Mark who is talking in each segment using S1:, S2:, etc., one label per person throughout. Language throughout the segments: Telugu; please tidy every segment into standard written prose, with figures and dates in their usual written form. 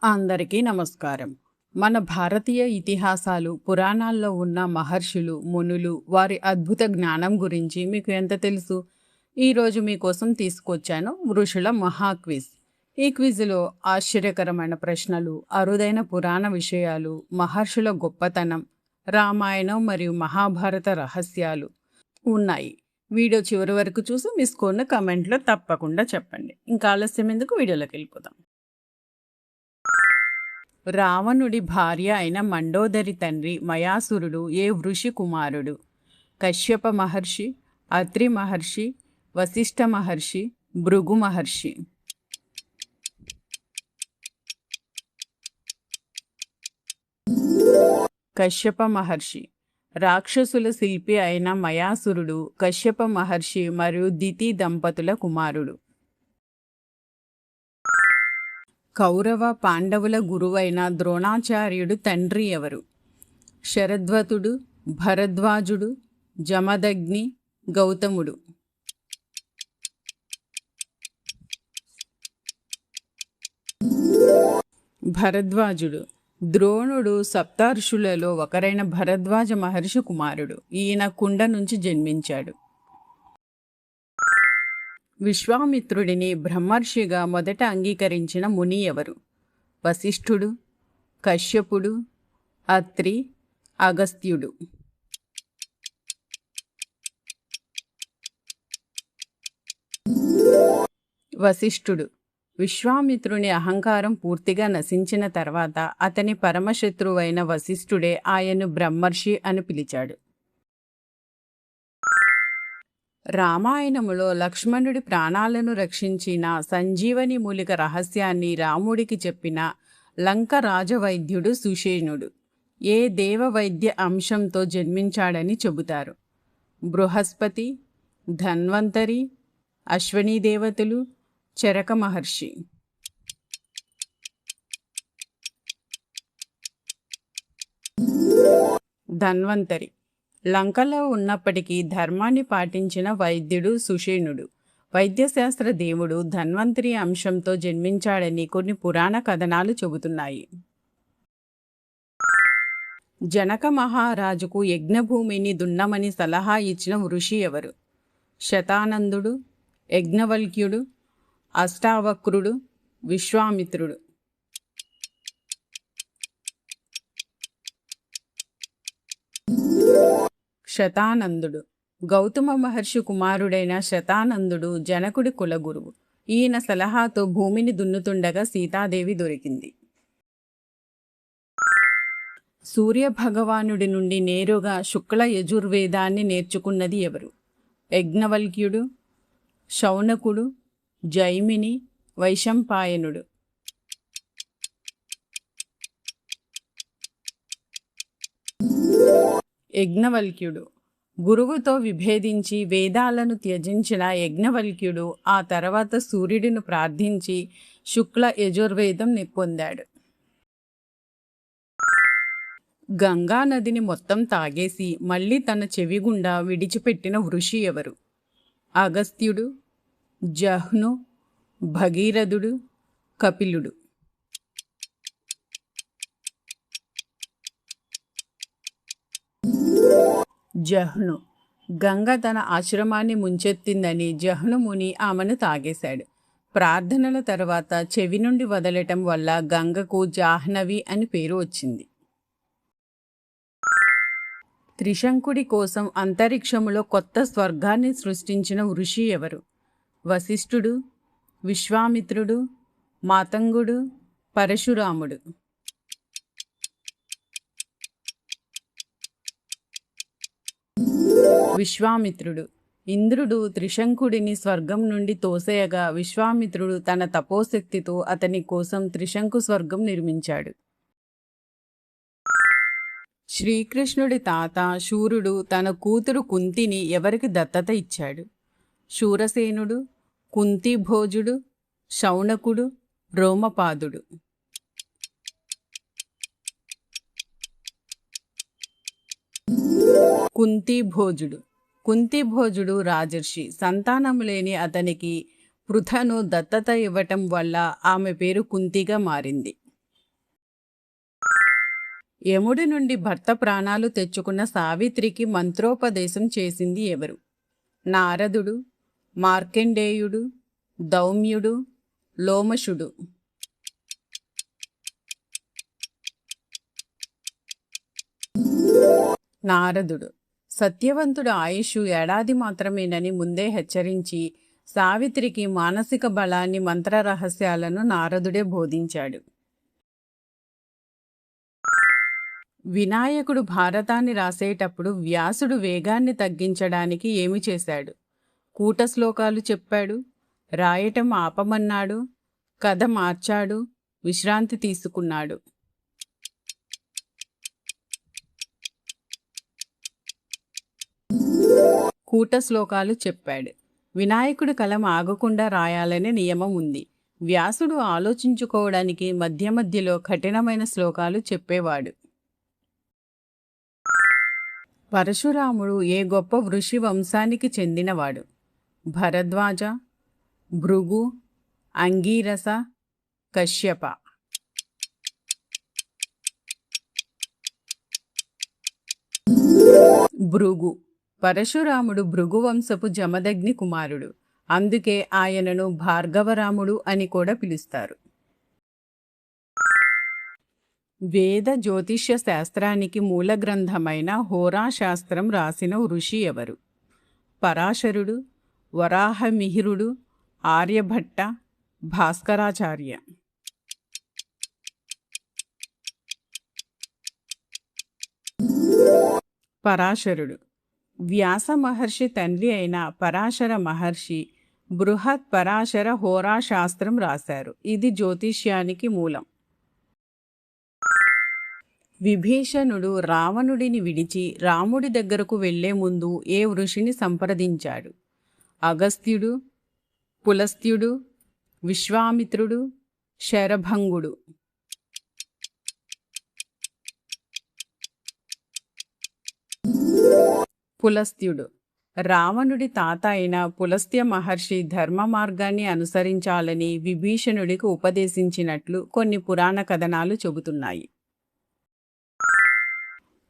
S1: అందరికీ నమస్కారం. మన భారతీయ ఇతిహాసాలు, పురాణాల్లో ఉన్న మహర్షులు, మునులు, వారి అద్భుత జ్ఞానం గురించి మీకు ఎంత తెలుసు? ఈరోజు మీకోసం తీసుకొచ్చాను ఋషుల మహాక్విజ్. ఈ క్విజ్లో ఆశ్చర్యకరమైన ప్రశ్నలు, అరుదైన పురాణ విషయాలు, మహర్షుల గొప్పతనం, రామాయణం మరియు మహాభారత రహస్యాలు ఉన్నాయి. వీడియో చివరి వరకు చూసి మీ స్కోర్ను కమెంట్లో తప్పకుండా చెప్పండి. ఇంకా ఆలస్యం ఎందుకు, వీడియోలోకి వెళ్ళిపోదాం. రావణుడి భార్య అయిన మండోదరి తండ్రి మయాసురుడు ఏ ఋషి కుమారుడు? కశ్యప మహర్షి, అత్రి మహర్షి, వశిష్ఠ మహర్షి, భృగు మహర్షి. కశ్యప మహర్షి. రాక్షసుల శిల్పి అయిన మయాసురుడు కశ్యప మహర్షి మరియు దితి దంపతుల కుమారుడు. కౌరవ పాండవుల గురువైన ద్రోణాచార్యుడు తండ్రి ఎవరు? శరద్వతుడు, భరద్వాజుడు, జమదగ్ని, గౌతముడు. భరద్వాజుడు. ద్రోణుడు సప్తర్షులలో ఒకరైన భరద్వాజ మహర్షి కుమారుడు. ఈయన కుండ నుంచి జన్మించాడు. విశ్వామిత్రుడిని బ్రహ్మర్షిగా మొదట అంగీకరించిన ముని ఎవరు? వశిష్ఠుడు, కశ్యపుడు, అత్రి, అగస్త్యుడు. వశిష్ఠుడు. విశ్వామిత్రుని అహంకారం పూర్తిగా నశించిన తర్వాత అతని పరమశత్రువైన వశిష్ఠుడే ఆయన్ను బ్రహ్మర్షి అని పిలిచాడు. రామాయణములో లక్ష్మణుడి ప్రాణాలను రక్షించిన సంజీవని మూలిక రహస్యాన్ని రాముడికి చెప్పిన లంక రాజవైద్యుడు సుషేణుడు ఏ దేవ వైద్య అంశంతో జన్మించాడని చెబుతారు? బృహస్పతి, ధన్వంతరి, అశ్వనీ దేవతలు, చరక మహర్షి. ధన్వంతరి. లంకలో ఉన్నప్పటికీ ధర్మాన్ని పాటించిన వైద్యుడు సుషేణుడు. వైద్యశాస్త్ర దేవుడు ధన్వంతరి అంశంతో జన్మించాడని కొన్ని పురాణ కథనాలు చెబుతున్నాయి. జనక మహారాజుకు యజ్ఞభూమిని దున్నమని సలహా ఇచ్చిన ఋషి ఎవరు? శతానందుడు, యజ్ఞవల్క్యుడు, అష్టావక్రుడు, విశ్వామిత్రుడు. శతానందుడు. గౌతమ మహర్షి కుమారుడైన శతానందుడు జనకుడి కులగురువు. ఈయన సలహాతో భూమిని దున్నుతుండగా సీతాదేవి దొరికింది. సూర్యభగవానుడి నుండి నేరుగా శుక్ల యజుర్వేదాన్ని నేర్చుకున్నది ఎవరు? యజ్ఞవల్క్యుడు, శౌనకుడు, జైమిని, వైశంపాయనుడు. యజ్ఞవల్క్యుడు. గురువుతో విభేదించి వేదాలను త్యజించిన యజ్ఞవల్క్యుడు ఆ తర్వాత సూర్యుడిని ప్రార్థించి శుక్ల యజుర్వేదం పొందాడు. గంగా నదిని మొత్తం తాగేసి మళ్ళీ తన చెవి గుండా విడిచిపెట్టిన ఋషి ఎవరు? అగస్త్యుడు, జహ్ను, భగీరథుడు, కపిలుడు. జహ్ను. గంగ తన ఆశ్రమాన్ని ముంచెత్తిందని జహ్ను ముని ఆమెను తాగేశాడు. ప్రార్థనల తర్వాత చెవి నుండి వదలటం వల్ల గంగకు జాహ్నవి అని పేరు వచ్చింది. త్రిశంకుడి కోసం అంతరిక్షములో కొత్త స్వర్గాన్ని సృష్టించిన ఋషి ఎవరు? వశిష్ఠుడు, విశ్వామిత్రుడు, మాతంగుడు, పరశురాముడు. విశ్వామిత్రుడు. ఇంద్రుడు త్రిశంకుడిని స్వర్గం నుండి తోసేయగా విశ్వామిత్రుడు తన తపోశక్తితో అతని కోసం త్రిశంకు స్వర్గం నిర్మించాడు. శ్రీకృష్ణుడి తాత శూరుడు తన కూతురు కుంతిని ఎవరికి దత్తత ఇచ్చాడు? శూరసేనుడు, కుంతిభోజుడు, శౌనకుడు, రోమపాదుడు. కుంతిభోజుడు. కుంతిభోజుడు రాజర్షి. సంతానము లేని అతనికి పృథను దత్తత ఇవ్వటం వల్ల ఆమె పేరు కుంతిగా మారింది. యముడి నుండి భర్త ప్రాణాలు తెచ్చుకున్న సావిత్రికి మంత్రోపదేశం చేసింది ఎవరు? నారదుడు, మార్కండేయుడు, దౌమ్యుడు, లోమశుడు. నారదుడు. సత్యవంతుడు ఆయుష్ ఏడాది మాత్రమేనని ముందే హెచ్చరించి సావిత్రికి మానసిక బలాన్ని, మంత్ర రహస్యాలను నారదుడే బోధించాడు. వినాయకుడు భారతాన్ని రాసేటప్పుడు వ్యాసుడు వేగాన్ని తగ్గించడానికి ఏమి చేశాడు? కూట శ్లోకాలు చెప్పాడు, రాయటం ఆపమన్నాడు, కథ మార్చాడు, విశ్రాంతి తీసుకున్నాడు. కూట శ్లోకాలు చెప్పాడు. వినాయకుడి కలం ఆగకుండా రాయాలనే నియమం ఉంది. వ్యాసుడు ఆలోచించుకోవడానికి మధ్య మధ్యలో కఠినమైన శ్లోకాలు చెప్పేవాడు. పరశురాముడు ఏ గొప్ప ఋషి వంశానికి చెందినవాడు? భరద్వాజ, భృగు, అంగీరస, కశ్యప. భృగు. పరశురాముడు భృగువంశపు జమదగ్ని కుమారుడు. అందుకే ఆయనను భార్గవరాముడు అని కూడా పిలుస్తారు. వేద జ్యోతిష్య శాస్త్రానికి మూల గ్రంథమైన హోరాశాస్త్రం రాసిన ఋషి ఎవరు? పరాశరుడు, వరాహమిహిరుడు, ఆర్యభట్ట, భాస్కరాచార్య. పరాశరుడు. వ్యాస మహర్షి తండ్రి అయిన పరాశర మహర్షి బృహత్ పరాశర హోరాశాస్త్రం రాశారు. ఇది జ్యోతిష్యానికి మూలం. విభీషణుడు రావణుడిని విడిచి రాముడి దగ్గరకు వెళ్లే ముందు ఏ ఋషిని సంప్రదించాడు? అగస్త్యుడు, పులస్త్యుడు, విశ్వామిత్రుడు, శరభంగుడు. పులస్త్యుడు. రావణుడి తాత అయిన పులస్త్య మహర్షి ధర్మ మార్గాన్ని అనుసరించాలని విభీషణుడికి ఉపదేశించినట్లు కొన్ని పురాణ కథనాలు చెబుతున్నాయి.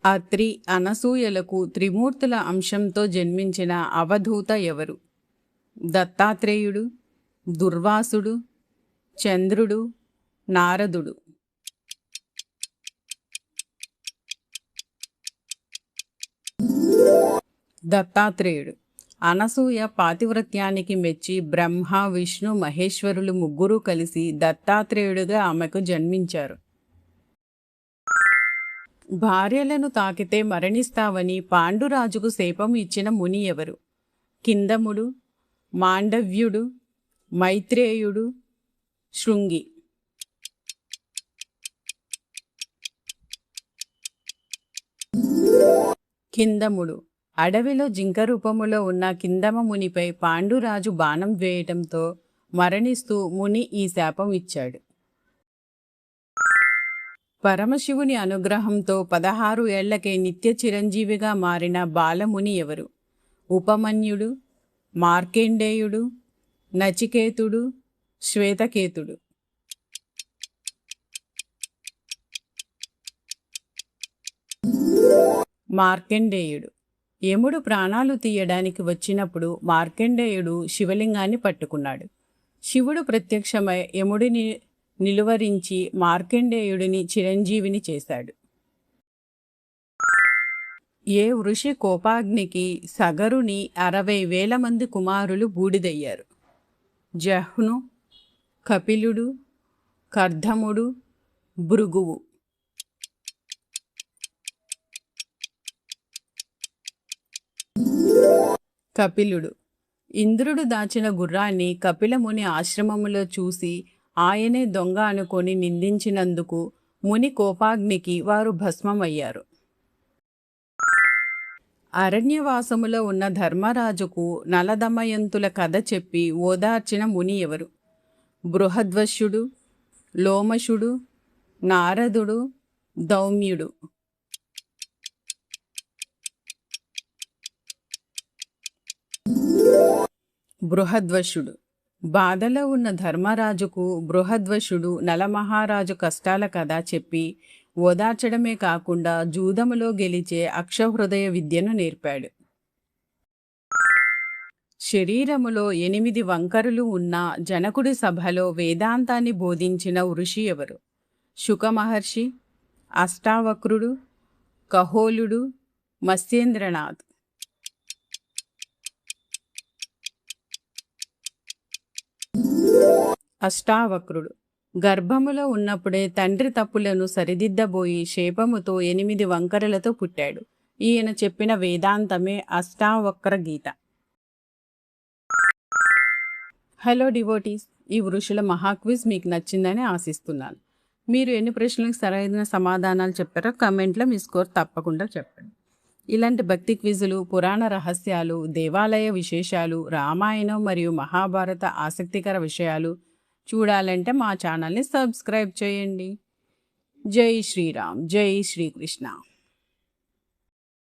S1: అత్రి, అనసూయలకు త్రిమూర్తుల అంశంతో జన్మించిన అవధూత ఎవరు? దత్తాత్రేయుడు, దుర్వాసుడు, చంద్రుడు, నారదుడు. దత్తాత్రేయుడు. అనసూయ పాతివ్రత్యానికి మెచ్చి బ్రహ్మ, విష్ణు, మహేశ్వరులు ముగ్గురూ కలిసి దత్తాత్రేయుడుగా ఆమెకు జన్మించారు. భార్యలను తాకితే మరణిస్తావని పాండురాజుకు శాపం ఇచ్చిన ముని ఎవరు? కిందముడు, మాండవ్యుడు, మైత్రేయుడు, శృంగి. కిందముడు. అడవిలో జింక రూపములో ఉన్న కిందమ మునిపై పాండురాజు బాణం వేయటంతో మరణిస్తూ ముని ఈ శాపం ఇచ్చాడు. పరమశివుని అనుగ్రహంతో 16 ఏళ్లకే నిత్య చిరంజీవిగా మారిన బాలముని ఎవరు? ఉపమన్యుడు, మార్కండేయుడు, నచికేతుడు, శ్వేతకేతుడు. మార్కండేయుడు. యముడు ప్రాణాలు తీయడానికి వచ్చినప్పుడు మార్కండేయుడు శివలింగాన్ని పట్టుకున్నాడు. శివుడు ప్రత్యక్షమై యముడిని నిలువరించి మార్కండేయుడిని చిరంజీవిని చేశాడు. ఏ ఋషి కోపాగ్నికి సగరుని 60,000 మంది కుమారులు బూడిదయ్యారు? జహ్ను, కపిలుడు, కర్ధముడు, భృగువు. కపిలుడు. ఇంద్రుడు దాచిన గుర్రాన్ని కపిలముని ఆశ్రమములో చూసి ఆయనే దొంగ అనుకొని నిందించినందుకు ముని కోపాగ్నికి వారు భస్మమయ్యారు. అరణ్యవాసములో ఉన్న ధర్మరాజుకు నలదమయంతుల కథ చెప్పి ఓదార్చిన ముని ఎవరు? బృహద్వశ్యుడు, లోమశుడు, నారదుడు, దౌమ్యుడు. బృహద్వశుడు. బాధలో ఉన్న ధర్మరాజుకు బృహద్వశుడు నలమహారాజు కష్టాల కథ చెప్పి ఓదార్చడమే కాకుండా జూదములో గెలిచే అక్షహృదయ విద్యను నేర్పాడు. శరీరములో 8 వంకరులు ఉన్న జనకుడి సభలో వేదాంతాన్ని బోధించిన ఋషి ఎవరు? శుక మహర్షి, అష్టావక్రుడు, కహోలుడు, మత్స్యేంద్రనాథ్. అష్టావక్రుడు గర్భములో ఉన్నప్పుడే తండ్రి తప్పులను సరిదిద్దబోయి శేపముతో 8 వంకరలతో పుట్టాడు. ఈయన చెప్పిన వేదాంతమే అష్టావక్ర గీత. హలో డివోటీస్, ఈ ఋషుల మహాక్విజ్ మీకు నచ్చిందని ఆశిస్తున్నాను. మీరు ఎన్ని ప్రశ్నలకు సరైన సమాధానాలు చెప్పారో కమెంట్లో మీ స్కోర్ తప్పకుండా చెప్పండి. ఇలాంటి భక్తి క్విజులు, పురాణ రహస్యాలు, దేవాలయ విశేషాలు, రామాయణం మరియు మహాభారత ఆసక్తికర విషయాలు చూడాలంటే మా ఛానల్ని సబ్స్క్రైబ్ చేయండి. జై శ్రీరామ్, జై శ్రీకృష్ణ.